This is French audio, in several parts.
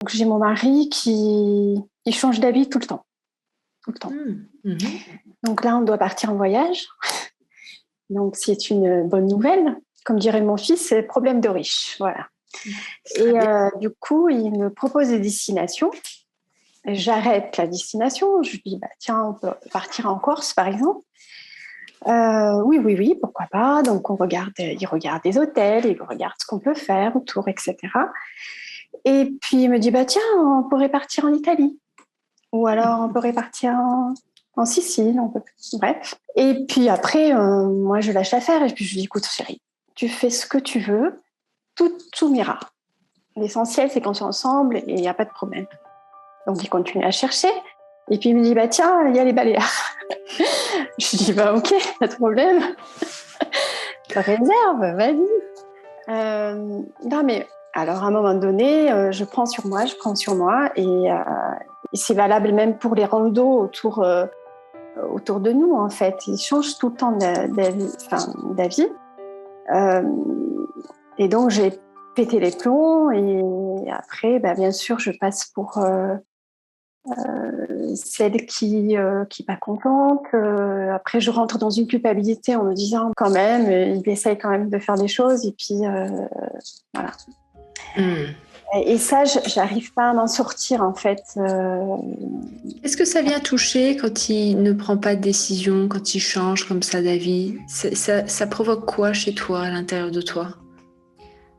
Donc, j'ai mon mari qui change d'avis tout le temps. Tout le temps. Donc là, on doit partir en voyage. Donc, c'est une bonne nouvelle. Comme dirait mon fils, c'est problème de riche. Voilà. Et du coup, il me propose des destinations. J'arrête la destination. Je lui dis, tiens, on peut partir en Corse, par exemple. Oui, pourquoi pas. Donc, il regarde des hôtels, il regarde ce qu'on peut faire autour, etc. Et puis, il me dit, tiens, on pourrait partir en Italie. Ou alors, on pourrait partir en Sicile. Bref. Et puis après, moi, je lâche l'affaire et puis je lui dis, écoute, chérie, tu fais ce que tu veux, tout m'ira. L'essentiel, c'est qu'on soit ensemble et il n'y a pas de problème. Donc, il continue à chercher. Et puis, il me dit, tiens, il y a les Baléares. Je dis, ok, pas de problème. Réserve, vas-y. Non, mais alors, à un moment donné, je prends sur moi. Et c'est valable même pour les randos autour de nous, en fait. Ils changent tout le temps d'avis. Et donc, j'ai pété les plombs. Et après, bien sûr, je passe pour celle qui n'est pas contente. Après, je rentre dans une culpabilité en me disant quand même, il essaye quand même de faire des choses. Et puis, voilà. Et ça, j'arrive pas à m'en sortir, en fait. Est-ce que ça vient toucher quand il ne prend pas de décision, quand il change comme ça d'avis? Ça provoque quoi chez toi, à l'intérieur de toi?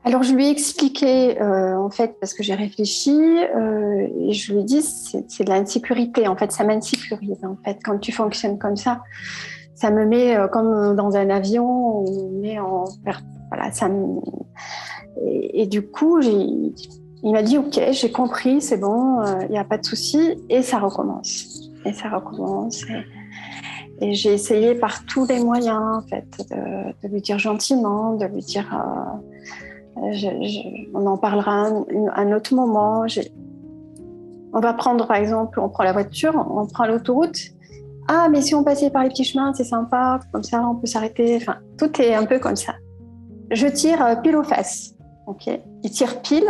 Alors, je lui ai expliqué, en fait, parce que j'ai réfléchi, et je lui ai dit, c'est de l'insécurité. En fait, ça m'insécurise, en fait. Quand tu fonctionnes comme ça me met comme dans un avion, on met en... Voilà, et du coup, il m'a dit, OK, j'ai compris, c'est bon, il n'y a pas de souci, et ça recommence. Et j'ai essayé par tous les moyens, en fait, de lui dire gentiment, de lui dire... on en parlera un autre moment. On va prendre, par exemple, on prend la voiture, on prend l'autoroute. Ah, mais si on passait par les petits chemins, c'est sympa, comme ça, on peut s'arrêter. Enfin, tout est un peu comme ça. Je tire pile aux fesses. Okay. Il tire pile.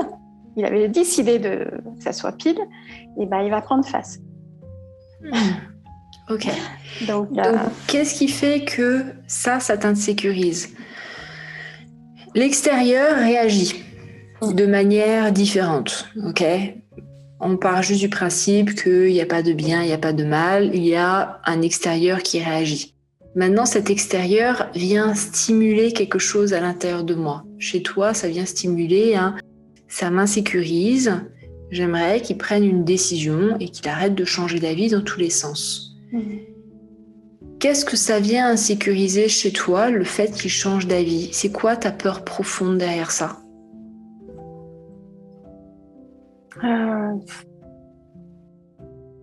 Il avait décidé que ça soit pile. Et il va prendre face. Ok. Donc, qu'est-ce qui fait que ça t'insécurise? L'extérieur réagit de manière différente, ok? On part juste du principe qu'il n'y a pas de bien, il n'y a pas de mal, il y a un extérieur qui réagit. Maintenant, cet extérieur vient stimuler quelque chose à l'intérieur de moi. Chez toi, ça vient stimuler, ça m'insécurise. J'aimerais qu'il prenne une décision et qu'il arrête de changer d'avis dans tous les sens. Qu'est-ce que ça vient insécuriser chez toi, le fait qu'il change d'avis? C'est quoi ta peur profonde derrière ça?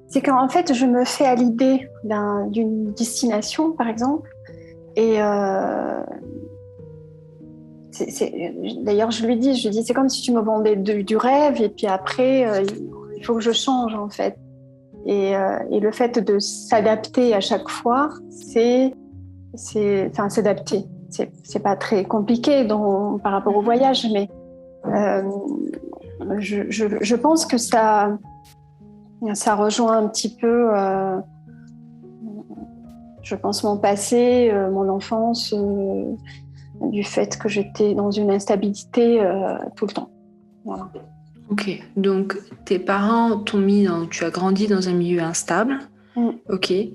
C'est qu'en fait, je me fais à l'idée d'une destination, par exemple, et d'ailleurs, je lui dis, c'est comme si tu me vendais du rêve, et puis après, il faut que je change, en fait. Et le fait de s'adapter à chaque fois, s'adapter. C'est pas très compliqué par rapport au voyage, mais je pense que ça rejoint un petit peu, je pense, mon passé, mon enfance, du fait que j'étais dans une instabilité tout le temps. Voilà. Ok, donc tes parents tu as grandi dans un milieu instable, ok, et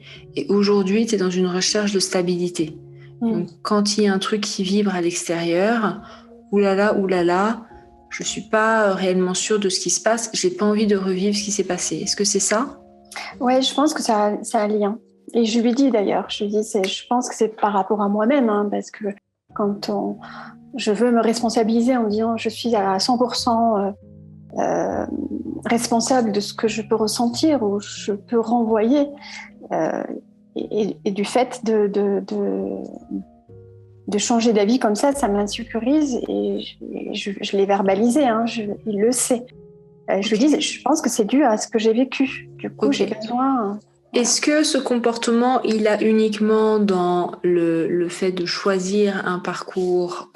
aujourd'hui tu es dans une recherche de stabilité. Donc quand il y a un truc qui vibre à l'extérieur, oulala, je suis pas réellement sûre de ce qui se passe, j'ai pas envie de revivre ce qui s'est passé. Est-ce que c'est ça? Ouais, je pense que ça a un lien. Et je lui dis d'ailleurs, je pense que c'est par rapport à moi-même, parce que quand je veux me responsabiliser en me disant je suis à 100% responsable de ce que je peux ressentir ou je peux renvoyer, et du fait de changer d'avis comme ça m'insécurise, et je l'ai verbalisé, il le sait. Je lui dis, je pense que c'est dû à ce que j'ai vécu. Du coup, j'ai besoin... Est-ce que ce comportement, il a uniquement dans le fait de choisir un parcours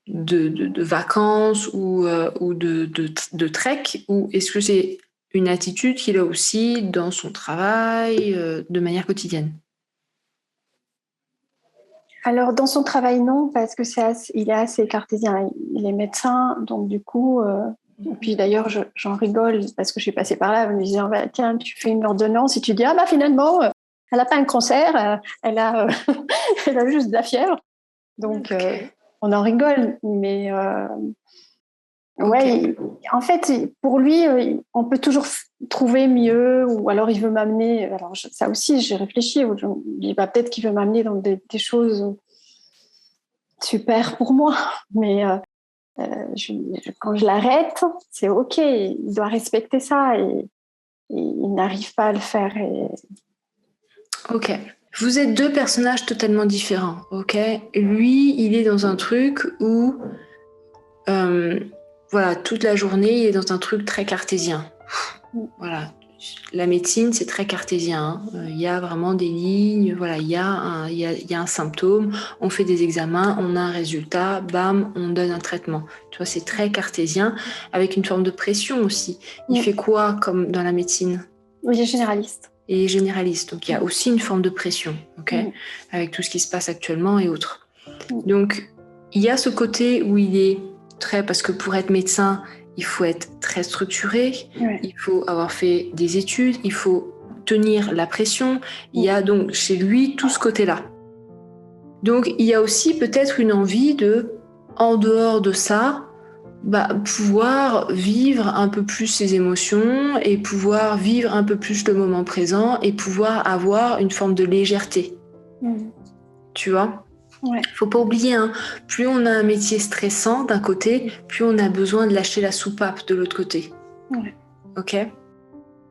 de vacances ou de trek, ou est-ce que c'est une attitude qu'il a aussi dans son travail de manière quotidienne? Alors, dans son travail, non, parce que il est assez cartésien. Il est médecin, donc du coup, et puis d'ailleurs, j'en rigole parce que je suis passée par là en me disant, bah, tiens, tu fais une ordonnance et tu dis, ah bah finalement, elle n'a pas un cancer, elle a, elle a juste de la fièvre. Donc, on en rigole, mais ouais, en fait, pour lui, on peut toujours trouver mieux, ou alors il veut m'amener. Alors, ça aussi, j'ai réfléchi. Je me dis, bah, peut-être qu'il veut m'amener dans des choses super pour moi, mais quand je l'arrête, c'est OK, il doit respecter ça et il n'arrive pas à le faire. Ok. Vous êtes deux personnages totalement différents, ok? Lui, il est dans un truc où, voilà, toute la journée, il est dans un truc très cartésien. Voilà. La médecine, c'est très cartésien. Il y a vraiment des lignes, voilà, il y a un symptôme, on fait des examens, on a un résultat, bam, on donne un traitement. Tu vois, c'est très cartésien, avec une forme de pression aussi. Il fait quoi comme dans la médecine? Oui, il est généraliste. Et généraliste, donc il y a aussi une forme de pression, ok, avec tout ce qui se passe actuellement et autres. Donc, il y a ce côté où il est très, parce que pour être médecin, il faut être très structuré, il faut avoir fait des études, il faut tenir la pression. Il y a donc chez lui tout ce côté-là. Donc, il y a aussi peut-être une envie de, en dehors de ça, pouvoir vivre un peu plus ses émotions et pouvoir vivre un peu plus le moment présent et pouvoir avoir une forme de légèreté. Tu vois ? Ouais. Faut pas oublier, hein, plus on a un métier stressant d'un côté, plus on a besoin de lâcher la soupape de l'autre côté. Ouais. Ok ?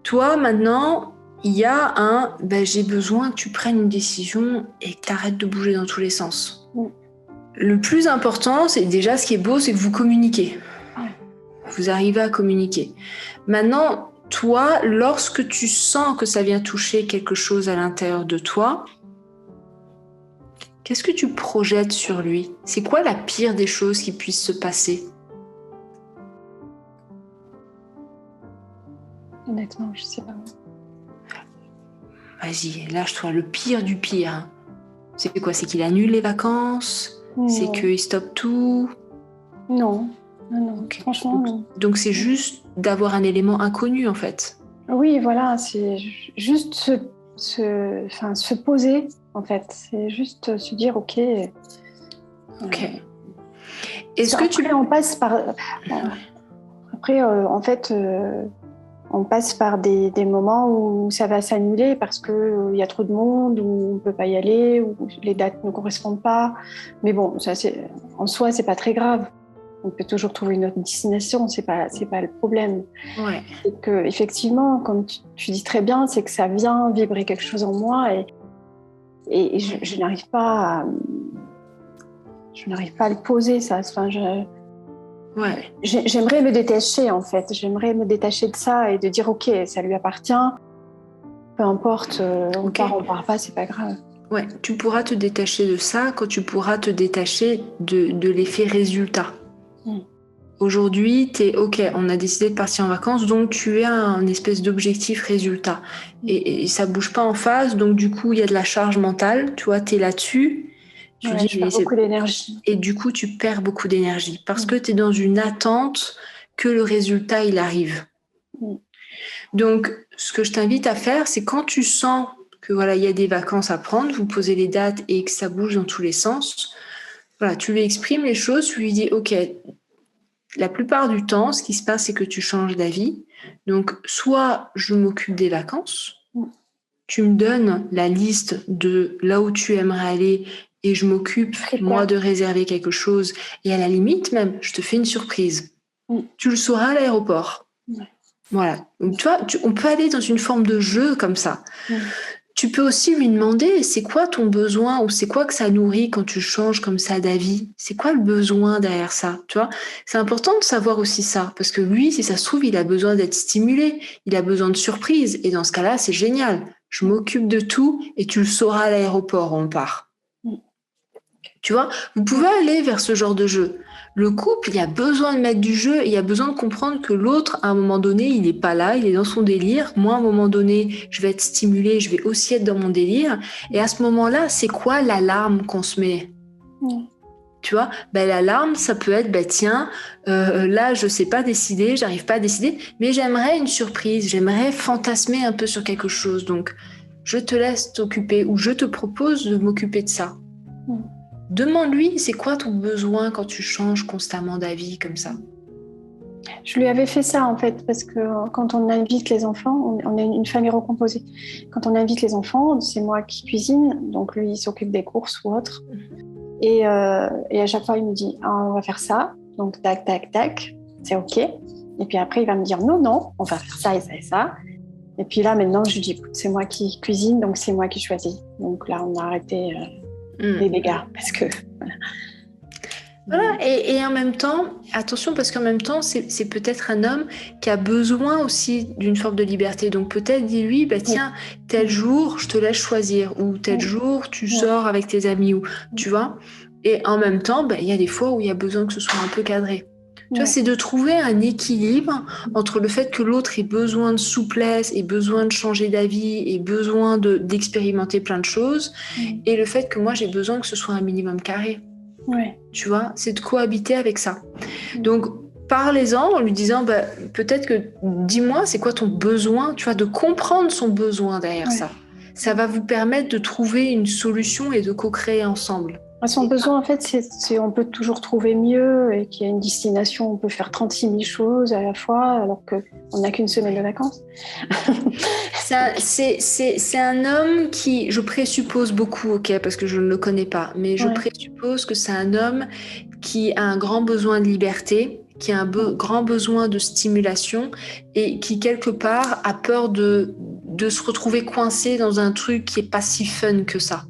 Toi, maintenant, il y a j'ai besoin que tu prennes une décision et que tu arrêtes de bouger dans tous les sens. Le plus important, c'est déjà, ce qui est beau, c'est que vous communiquez. Vous arrivez à communiquer. Maintenant, toi, lorsque tu sens que ça vient toucher quelque chose à l'intérieur de toi, qu'est-ce que tu projettes sur lui? C'est quoi la pire des choses qui puissent se passer? Honnêtement, je sais pas. Vas-y, lâche-toi. Le pire du pire. C'est quoi? C'est qu'il annule les vacances? C'est qu'il stoppe tout? Non. Okay. Franchement, non. Donc c'est juste d'avoir un élément inconnu, en fait. Oui, voilà, c'est juste se poser, en fait. C'est juste se dire, OK. Ok. Est-ce que après, on passe par... Après, en fait, on passe par des moments où ça va s'annuler parce qu'il y a trop de monde, où on ne peut pas y aller, où les dates ne correspondent pas. Mais bon, ça, en soi, c'est pas très grave. On peut toujours trouver une autre destination, c'est pas le problème. Ouais. C'est que, effectivement, comme tu dis très bien, c'est que ça vient vibrer quelque chose en moi et je n'arrive pas à le poser, ça. Enfin, j'aimerais me détacher, en fait. J'aimerais me détacher de ça et de dire, OK, ça lui appartient. Peu importe, on part pas, c'est pas grave. Ouais, tu pourras te détacher de ça quand tu pourras te détacher de l'effet résultat. Aujourd'hui, t'es OK, on a décidé de partir en vacances, donc tu as un espèce d'objectif résultat. Et ça bouge pas en face, donc du coup, il y a de la charge mentale, tu vois, t'es là-dessus. Je perds beaucoup d'énergie. Et du coup, tu perds beaucoup d'énergie parce que t'es dans une attente que le résultat, il arrive. Donc, ce que je t'invite à faire, c'est quand tu sens que voilà, il y a des vacances à prendre, vous posez les dates et que ça bouge dans tous les sens, voilà, tu lui exprimes les choses, tu lui dis OK, la plupart du temps, ce qui se passe, c'est que tu changes d'avis. Donc, soit je m'occupe des vacances, tu me donnes la liste de là où tu aimerais aller et je m'occupe, moi, de réserver quelque chose. Et à la limite, même, je te fais une surprise. Tu le sauras à l'aéroport. Voilà. Donc, tu vois, on peut aller dans une forme de jeu comme ça. Tu peux aussi lui demander, c'est quoi ton besoin ou c'est quoi que ça nourrit quand tu changes comme ça d'avis? C'est quoi le besoin derrière ça? Tu vois, c'est important de savoir aussi ça parce que lui, si ça se trouve, il a besoin d'être stimulé, il a besoin de surprises et dans ce cas-là, c'est génial. Je m'occupe de tout et tu le sauras à l'aéroport où on part. Tu vois, vous pouvez aller vers ce genre de jeu. Le couple, il y a besoin de mettre du jeu, il y a besoin de comprendre que l'autre, à un moment donné, il n'est pas là, il est dans son délire. Moi, à un moment donné, je vais être stimulée, je vais aussi être dans mon délire. Et à ce moment-là, c'est quoi l'alarme qu'on se met? Tu vois, l'alarme, ça peut être, tiens, là, je sais pas décider, j'arrive pas à décider, mais j'aimerais une surprise, j'aimerais fantasmer un peu sur quelque chose. Donc, je te laisse t'occuper ou je te propose de m'occuper de ça. Demande-lui, c'est quoi ton besoin quand tu changes constamment d'avis comme ça? Je lui avais fait ça en fait, parce que quand on invite les enfants, on est une famille recomposée. Quand on invite les enfants, c'est moi qui cuisine, donc lui il s'occupe des courses ou autre. Et à chaque fois il me dit on va faire ça, donc tac, tac, tac, c'est ok. Et puis après il va me dire non, on va faire ça et ça et ça. Et puis là maintenant je lui dis écoute, c'est moi qui cuisine, donc c'est moi qui choisis. Donc là on a arrêté les dégâts parce que voilà, et en même temps, attention, parce qu'en même temps, c'est peut-être un homme qui a besoin aussi d'une forme de liberté. Donc peut-être dis-lui, tiens, tel jour, je te laisse choisir, ou tel jour, tu sors avec tes amis, ou tu vois. Et en même temps, il y a des fois où il y a besoin que ce soit un peu cadré. Tu vois, c'est de trouver un équilibre entre le fait que l'autre ait besoin de souplesse, ait besoin de changer d'avis, ait besoin d'expérimenter plein de choses, et le fait que moi, j'ai besoin que ce soit un minimum carré. Tu vois, c'est de cohabiter avec ça. Donc, parlez-en en lui disant, peut-être que, dis-moi, c'est quoi ton besoin, tu vois, de comprendre son besoin derrière ça. Ça va vous permettre de trouver une solution et de co-créer ensemble. Son besoin, en fait, c'est on peut toujours trouver mieux et qu'il y a une destination, on peut faire 36 000 choses à la fois alors qu'on n'a qu'une semaine de vacances. C'est un homme qui, je présuppose beaucoup, ok, parce que je ne le connais pas, mais je présuppose que c'est un homme qui a un grand besoin de liberté, qui a un grand besoin de stimulation et qui, quelque part, a peur de se retrouver coincé dans un truc qui est pas si fun que ça.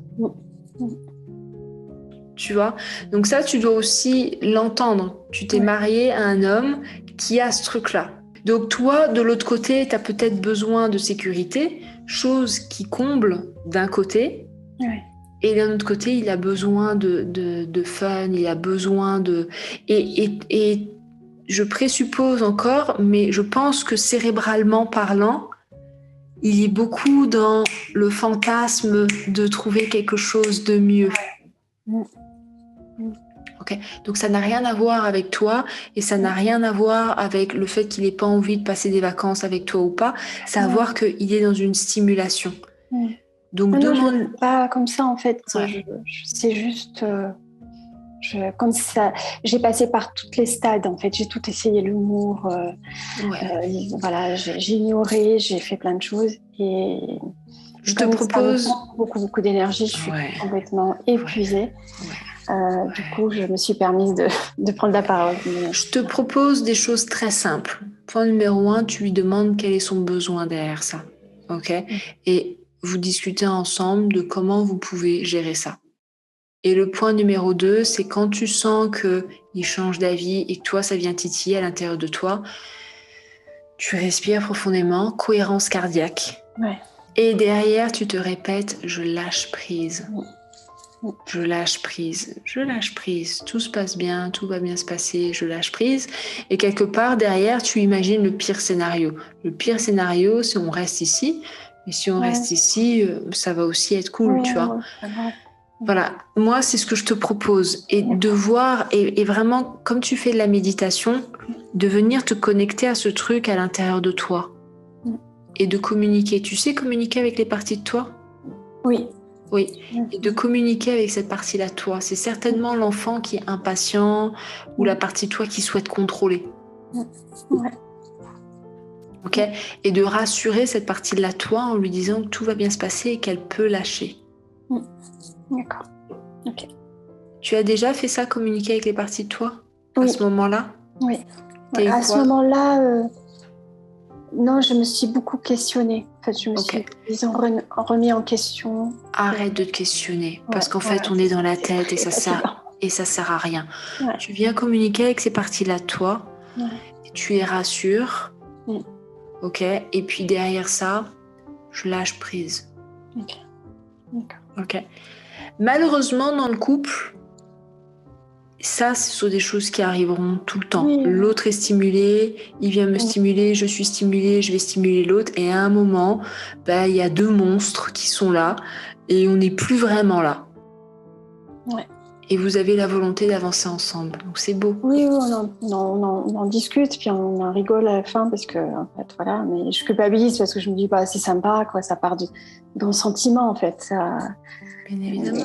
Tu vois? Donc ça, tu dois aussi l'entendre. Tu t'es marié à un homme qui a ce truc-là. Donc toi, de l'autre côté, tu as peut-être besoin de sécurité, chose qui comble d'un côté. Et d'un autre côté, il a besoin de fun, il a besoin de... Et je présuppose encore, mais je pense que cérébralement parlant, il est beaucoup dans le fantasme de trouver quelque chose de mieux. Okay. Donc ça n'a rien à voir avec toi et ça n'a rien à voir avec le fait qu'il n'ait pas envie de passer des vacances avec toi ou pas. Ça a à voir qu'il est dans une stimulation. Donc non, je ne pas comme ça en fait. C'est juste comme ça. J'ai passé par toutes les stades en fait. J'ai tout essayé, l'humour. Voilà, j'ai ignoré, j'ai fait plein de choses et je te propose ça me prend beaucoup d'énergie. Je suis complètement épuisée. Du coup, je me suis permise de prendre la parole. Je te propose des choses très simples. Point numéro 1, tu lui demandes quel est son besoin derrière ça. Ok ? Et vous discutez ensemble de comment vous pouvez gérer ça. Et le point numéro 2, c'est quand tu sens qu'il change d'avis et que toi, ça vient titiller à l'intérieur de toi, tu respires profondément, cohérence cardiaque. Et derrière, tu te répètes, je lâche prise. Je lâche prise, je lâche prise, tout se passe bien, tout va bien se passer, je lâche prise. Et quelque part derrière, tu imagines le pire scénario. Le pire scénario, c'est on reste ici, mais si on reste ici, ça va aussi être cool, tu vois. Voilà, moi c'est ce que je te propose. Et de voir, et vraiment, comme tu fais de la méditation, de venir te connecter à ce truc à l'intérieur de toi. Et de communiquer. Tu sais communiquer avec les parties de toi ? Oui, et de communiquer avec cette partie-là de toi. C'est certainement l'enfant qui est impatient ou la partie de toi qui souhaite contrôler. Ok ? Et de rassurer cette partie-là de toi en lui disant que tout va bien se passer et qu'elle peut lâcher. D'accord. Ok. Tu as déjà fait ça, communiquer avec les parties de toi à ce moment-là ? Oui. À ce moment-là, non, je me suis beaucoup questionnée. En fait, je me suis remis en question. Arrête de te questionner, parce qu'en fait, on est dans la tête et ça sert à rien. Tu viens communiquer avec ces parties-là de toi, et tu les rassures, ok ? Et puis derrière ça, je lâche prise. Ok. Malheureusement, dans le couple, Ça, ce sont des choses qui arriveront tout le temps. Oui. L'autre est stimulé, il vient me stimuler, je suis stimulée, je vais stimuler l'autre. Et à un moment, il y a deux monstres qui sont là et on n'est plus vraiment là. Ouais. Et vous avez la volonté d'avancer ensemble. Donc c'est beau. Oui, on en discute, puis on en rigole à la fin parce que, en fait, voilà, mais je culpabilise parce que je me dis, c'est sympa, quoi, ça part du bon sentiment, en fait. Ça... Bien évidemment.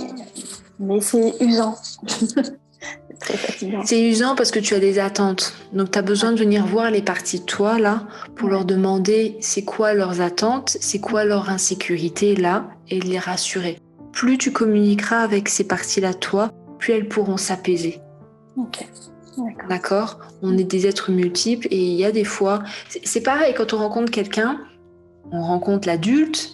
Mais c'est usant. C'est très fatigant. C'est usant parce que tu as des attentes. Donc tu as besoin de venir voir les parties de toi, là, pour leur demander c'est quoi leurs attentes, c'est quoi leur insécurité, là, et de les rassurer. Plus tu communiqueras avec ces parties-là de toi, plus elles pourront s'apaiser. Ok. D'accord. On est des êtres multiples et il y a des fois... C'est pareil, quand on rencontre quelqu'un, on rencontre l'adulte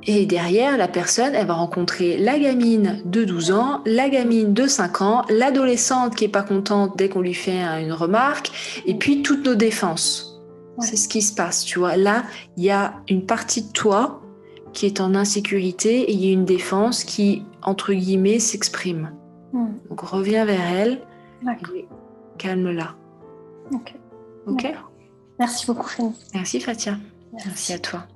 et derrière, la personne, elle va rencontrer la gamine de 12 ans, la gamine de 5 ans, l'adolescente qui est pas contente dès qu'on lui fait une remarque et puis toutes nos défenses. Ouais. C'est ce qui se passe, tu vois. Là, il y a une partie de toi qui est en insécurité et il y a une défense qui, entre guillemets, s'exprime. Donc reviens vers elle. D'accord. Et calme-la. Ok. Ok. D'accord. Merci beaucoup, Fanny. Merci, Fatia. Merci à toi.